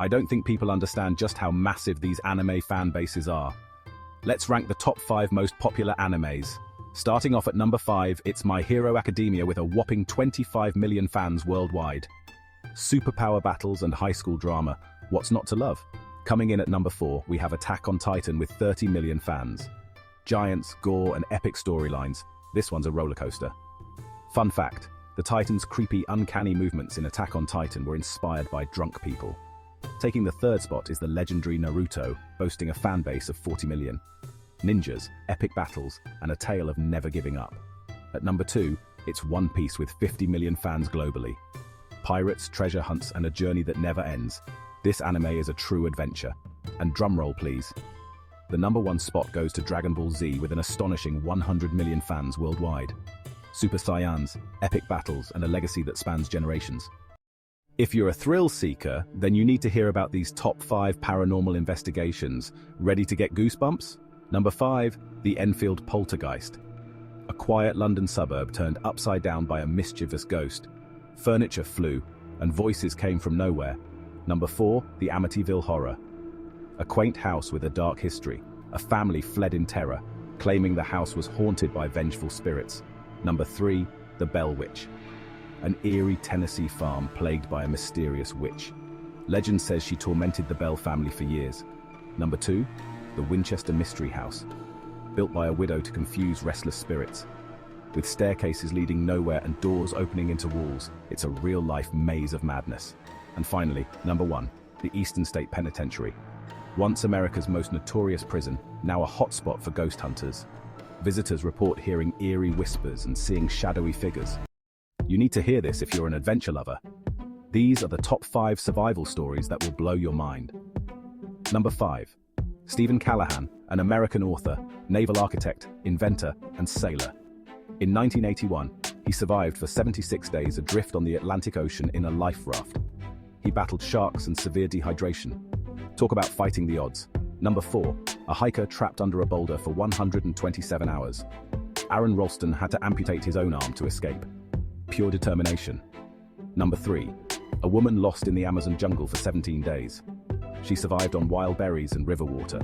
I don't think people understand just how massive these anime fan bases are. Let's rank the top 5 most popular animes. Starting off at number 5, it's My Hero Academia with a whopping 25 million fans worldwide. Superpower battles and high school drama, what's not to love? Coming in at number 4, we have Attack on Titan with 30 million fans. Giants, gore, and epic storylines. This one's a rollercoaster. Fun fact, the Titans' creepy, uncanny movements in Attack on Titan were inspired by drunk people. Taking the 3rd spot is the legendary Naruto, boasting a fan base of 40 million. Ninjas, epic battles, and a tale of never giving up. At number 2, it's One Piece with 50 million fans globally. Pirates, treasure hunts, and a journey that never ends. This anime is a true adventure. And drumroll please. The number 1 spot goes to Dragon Ball Z with an astonishing 100 million fans worldwide. Super Saiyans, epic battles, and a legacy that spans generations. If you're a thrill seeker, then you need to hear about these top 5 paranormal investigations. Ready to get goosebumps? Number 5, The Enfield Poltergeist. A quiet London suburb turned upside down by a mischievous ghost. Furniture flew, and voices came from nowhere. Number 4, The Amityville Horror. A quaint house with a dark history. A family fled in terror, claiming the house was haunted by vengeful spirits. Number 3, The Bell Witch. An eerie Tennessee farm plagued by a mysterious witch. Legend says she tormented the Bell family for years. Number 2, The Winchester Mystery House. Built by a widow to confuse restless spirits. With staircases leading nowhere and doors opening into walls, it's a real-life maze of madness. And finally, number 1, the Eastern State Penitentiary. Once America's most notorious prison, now a hotspot for ghost hunters. Visitors report hearing eerie whispers and seeing shadowy figures. You need to hear this if you're an adventure lover. These are the top 5 survival stories that will blow your mind. Number 5. Stephen Callahan, an American author, naval architect, inventor, and sailor. In 1981, he survived for 76 days adrift on the Atlantic Ocean in a life raft. He battled sharks and severe dehydration. Talk about fighting the odds. Number 4, a hiker trapped under a boulder for 127 hours. Aaron Ralston had to amputate his own arm to escape. Pure determination. Number 3, a woman lost in the Amazon jungle for 17 days. She survived on wild berries and river water.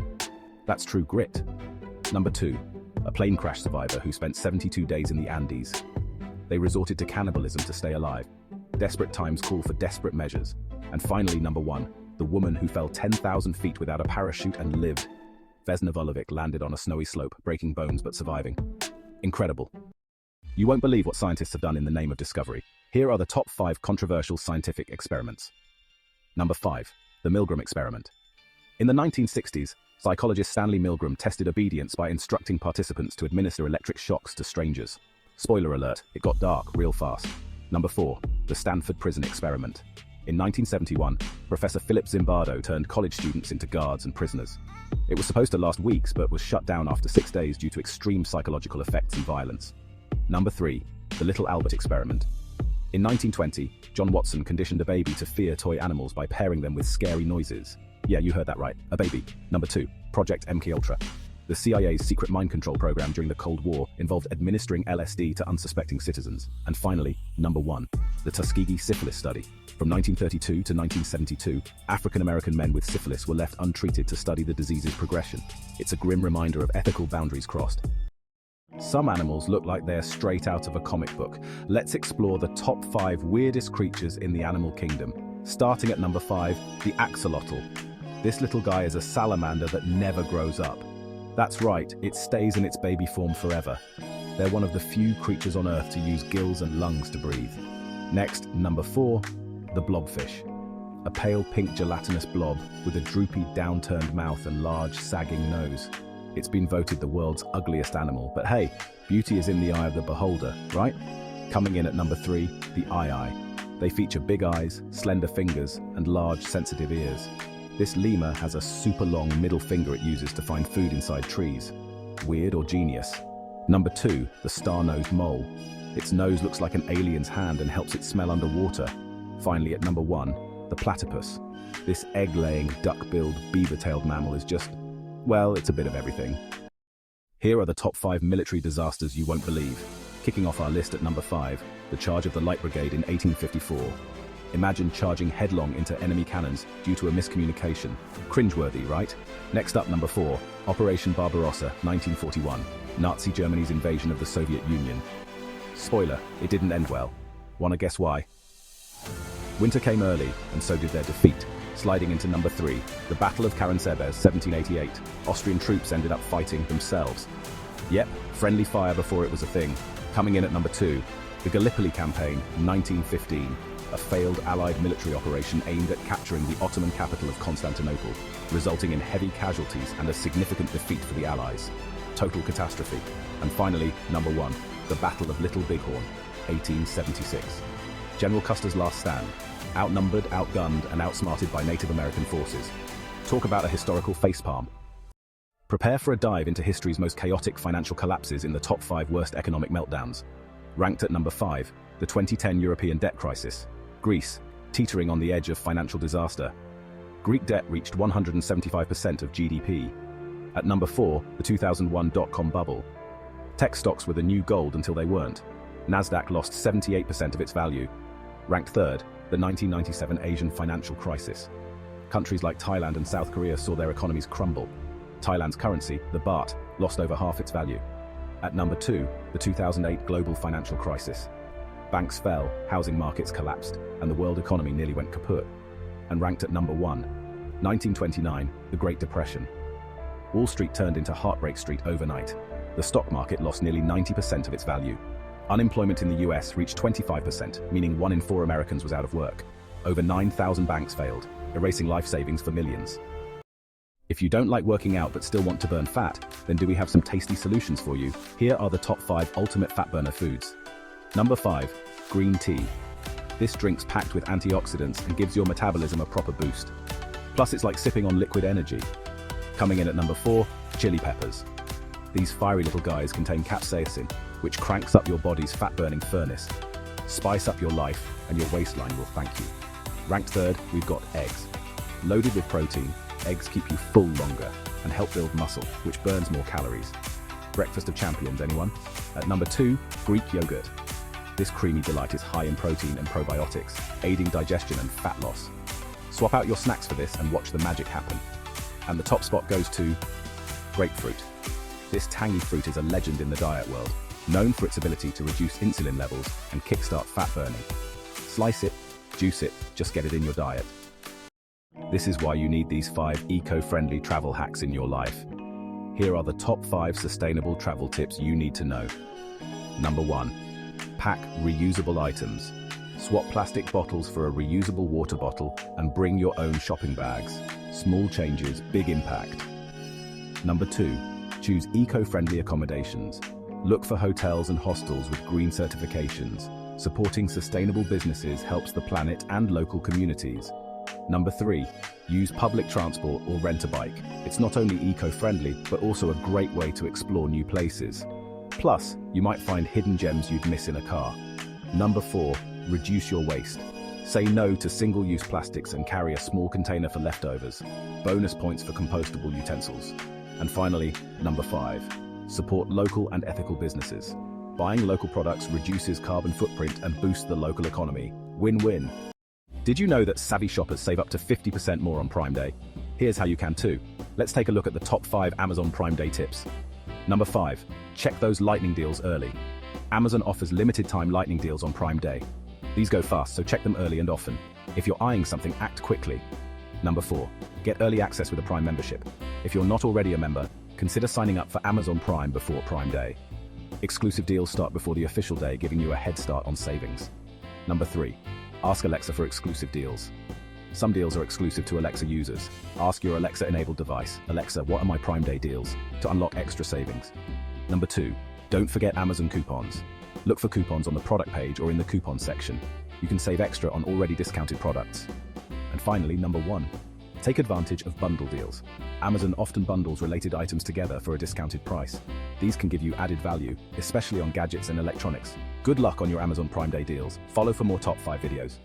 That's true grit. Number 2, a plane crash survivor who spent 72 days in the Andes. They resorted to cannibalism to stay alive. Desperate times call for desperate measures. And finally, number 1, the woman who fell 10,000 feet without a parachute and lived. Vesna Vulovic landed on a snowy slope, breaking bones but surviving. Incredible. You won't believe what scientists have done in the name of discovery. Here are the top 5 controversial scientific experiments. Number 5, the Milgram experiment. In the 1960s, psychologist Stanley Milgram tested obedience by instructing participants to administer electric shocks to strangers. Spoiler alert, it got dark real fast. Number 4, the Stanford Prison Experiment. In 1971, Professor Philip Zimbardo turned college students into guards and prisoners. It was supposed to last weeks but was shut down after 6 days due to extreme psychological effects and violence. Number 3, the Little Albert Experiment. In 1920, John Watson conditioned a baby to fear toy animals by pairing them with scary noises. Yeah, you heard that right, a baby. Number 2, Project MKUltra. The CIA's secret mind control program during the Cold War involved administering LSD to unsuspecting citizens. And finally, number 1, the Tuskegee Syphilis Study. From 1932 to 1972, African-American men with syphilis were left untreated to study the disease's progression. It's a grim reminder of ethical boundaries crossed. Some animals look like they're straight out of a comic book. Let's explore the top 5 weirdest creatures in the animal kingdom. Starting at number 5, the axolotl. This little guy is a salamander that never grows up. That's right, it stays in its baby form forever. They're one of the few creatures on Earth to use gills and lungs to breathe. Next, number 4, the blobfish. A pale pink gelatinous blob with a droopy downturned mouth and large sagging nose. It's been voted the world's ugliest animal, but hey, beauty is in the eye of the beholder, right? Coming in at number 3, the eye. They feature big eyes, slender fingers, and large sensitive ears. This lemur has a super long middle finger it uses to find food inside trees. Weird or genius? Number 2, the star-nosed mole. Its nose looks like an alien's hand and helps it smell underwater. Finally, at number 1, the platypus. This egg-laying, duck-billed, beaver-tailed mammal is just, well, it's a bit of everything. Here are the top 5 military disasters you won't believe. Kicking off our list at number 5, the charge of the Light Brigade in 1854. Imagine charging headlong into enemy cannons due to a miscommunication. Cringeworthy, right? Next up, number 4, Operation Barbarossa, 1941, Nazi Germany's invasion of the Soviet Union. Spoiler, it didn't end well. Wanna guess why? Winter came early, and so did their defeat. Sliding into number 3, the Battle of Karansebes, 1788. Austrian troops ended up fighting themselves. Yep, friendly fire before it was a thing. Coming in at number 2, the Gallipoli Campaign, 1915. A failed Allied military operation aimed at capturing the Ottoman capital of Constantinople, resulting in heavy casualties and a significant defeat for the Allies. Total catastrophe. And finally, number 1, the Battle of Little Bighorn, 1876. General Custer's last stand. Outnumbered, outgunned, and outsmarted by Native American forces. Talk about a historical facepalm. Prepare for a dive into history's most chaotic financial collapses in the top 5 worst economic meltdowns. Ranked at number 5, the 2010 European debt crisis. Greece, teetering on the edge of financial disaster. Greek debt reached 175% of GDP. At number 4, the 2001 dot-com bubble. Tech stocks were the new gold until they weren't. Nasdaq lost 78% of its value. Ranked 3rd, the 1997 Asian financial crisis. Countries like Thailand and South Korea saw their economies crumble. Thailand's currency, the baht, lost over half its value. At number 2, the 2008 global financial crisis. Banks fell, housing markets collapsed, and the world economy nearly went kaput. And ranked at number 1, 1929, the Great Depression. Wall Street turned into Heartbreak Street overnight. The stock market lost nearly 90% of its value. Unemployment in the US reached 25%, meaning 1 in 4 Americans was out of work. Over 9,000 banks failed, erasing life savings for millions. If you don't like working out but still want to burn fat, then do we have some tasty solutions for you? Here are the top 5 ultimate fat burner foods. Number 5, green tea. This drink's packed with antioxidants and gives your metabolism a proper boost. Plus, it's like sipping on liquid energy. Coming in at number 4, chili peppers. These fiery little guys contain capsaicin, which cranks up your body's fat-burning furnace. Spice up your life, and your waistline will thank you. Ranked 3rd, we've got eggs. Loaded with protein, eggs keep you full longer and help build muscle, which burns more calories. Breakfast of champions, anyone? At number 2, Greek yogurt. This creamy delight is high in protein and probiotics, aiding digestion and fat loss. Swap out your snacks for this and watch the magic happen. And the top spot goes to grapefruit. This tangy fruit is a legend in the diet world, known for its ability to reduce insulin levels and kickstart fat burning. Slice it, juice it, just get it in your diet. This is why you need these 5 eco-friendly travel hacks in your life. Here are the top 5 sustainable travel tips you need to know. Number 1. Pack reusable items. Swap plastic bottles for a reusable water bottle and bring your own shopping bags. Small changes, big impact. Number 2. Choose eco-friendly accommodations. Look for hotels and hostels with green certifications. Supporting sustainable businesses helps the planet and local communities. Number 3. Use public transport or rent a bike. It's not only eco-friendly, but also a great way to explore new places. Plus, you might find hidden gems you'd miss in a car. Number 4. Reduce your waste. Say no to single-use plastics and carry a small container for leftovers. Bonus points for compostable utensils. And finally, number 5. Support local and ethical businesses. Buying local products reduces carbon footprint and boosts the local economy. Win-win. Did you know that savvy shoppers save up to 50% more on Prime Day? Here's how you can too. Let's take a look at the top 5 Amazon Prime Day tips. Number 5. Check those lightning deals early. Amazon offers limited time lightning deals on Prime Day. These go fast, so check them early and often. If you're eyeing something, act quickly. Number 4. Get early access with a Prime membership. If you're not already a member, consider signing up for Amazon Prime before Prime Day. Exclusive deals start before the official day, giving you a head start on savings. Number 3. Ask Alexa for exclusive deals. Some deals are exclusive to Alexa users. Ask your Alexa-enabled device, Alexa, what are my Prime Day deals, to unlock extra savings. Number 2. Don't forget Amazon coupons. Look for coupons on the product page or in the coupon section. You can save extra on already discounted products. And finally, number 1. Take advantage of bundle deals. Amazon often bundles related items together for a discounted price. These can give you added value, especially on gadgets and electronics. Good luck on your Amazon Prime Day deals. Follow for more top 5 videos.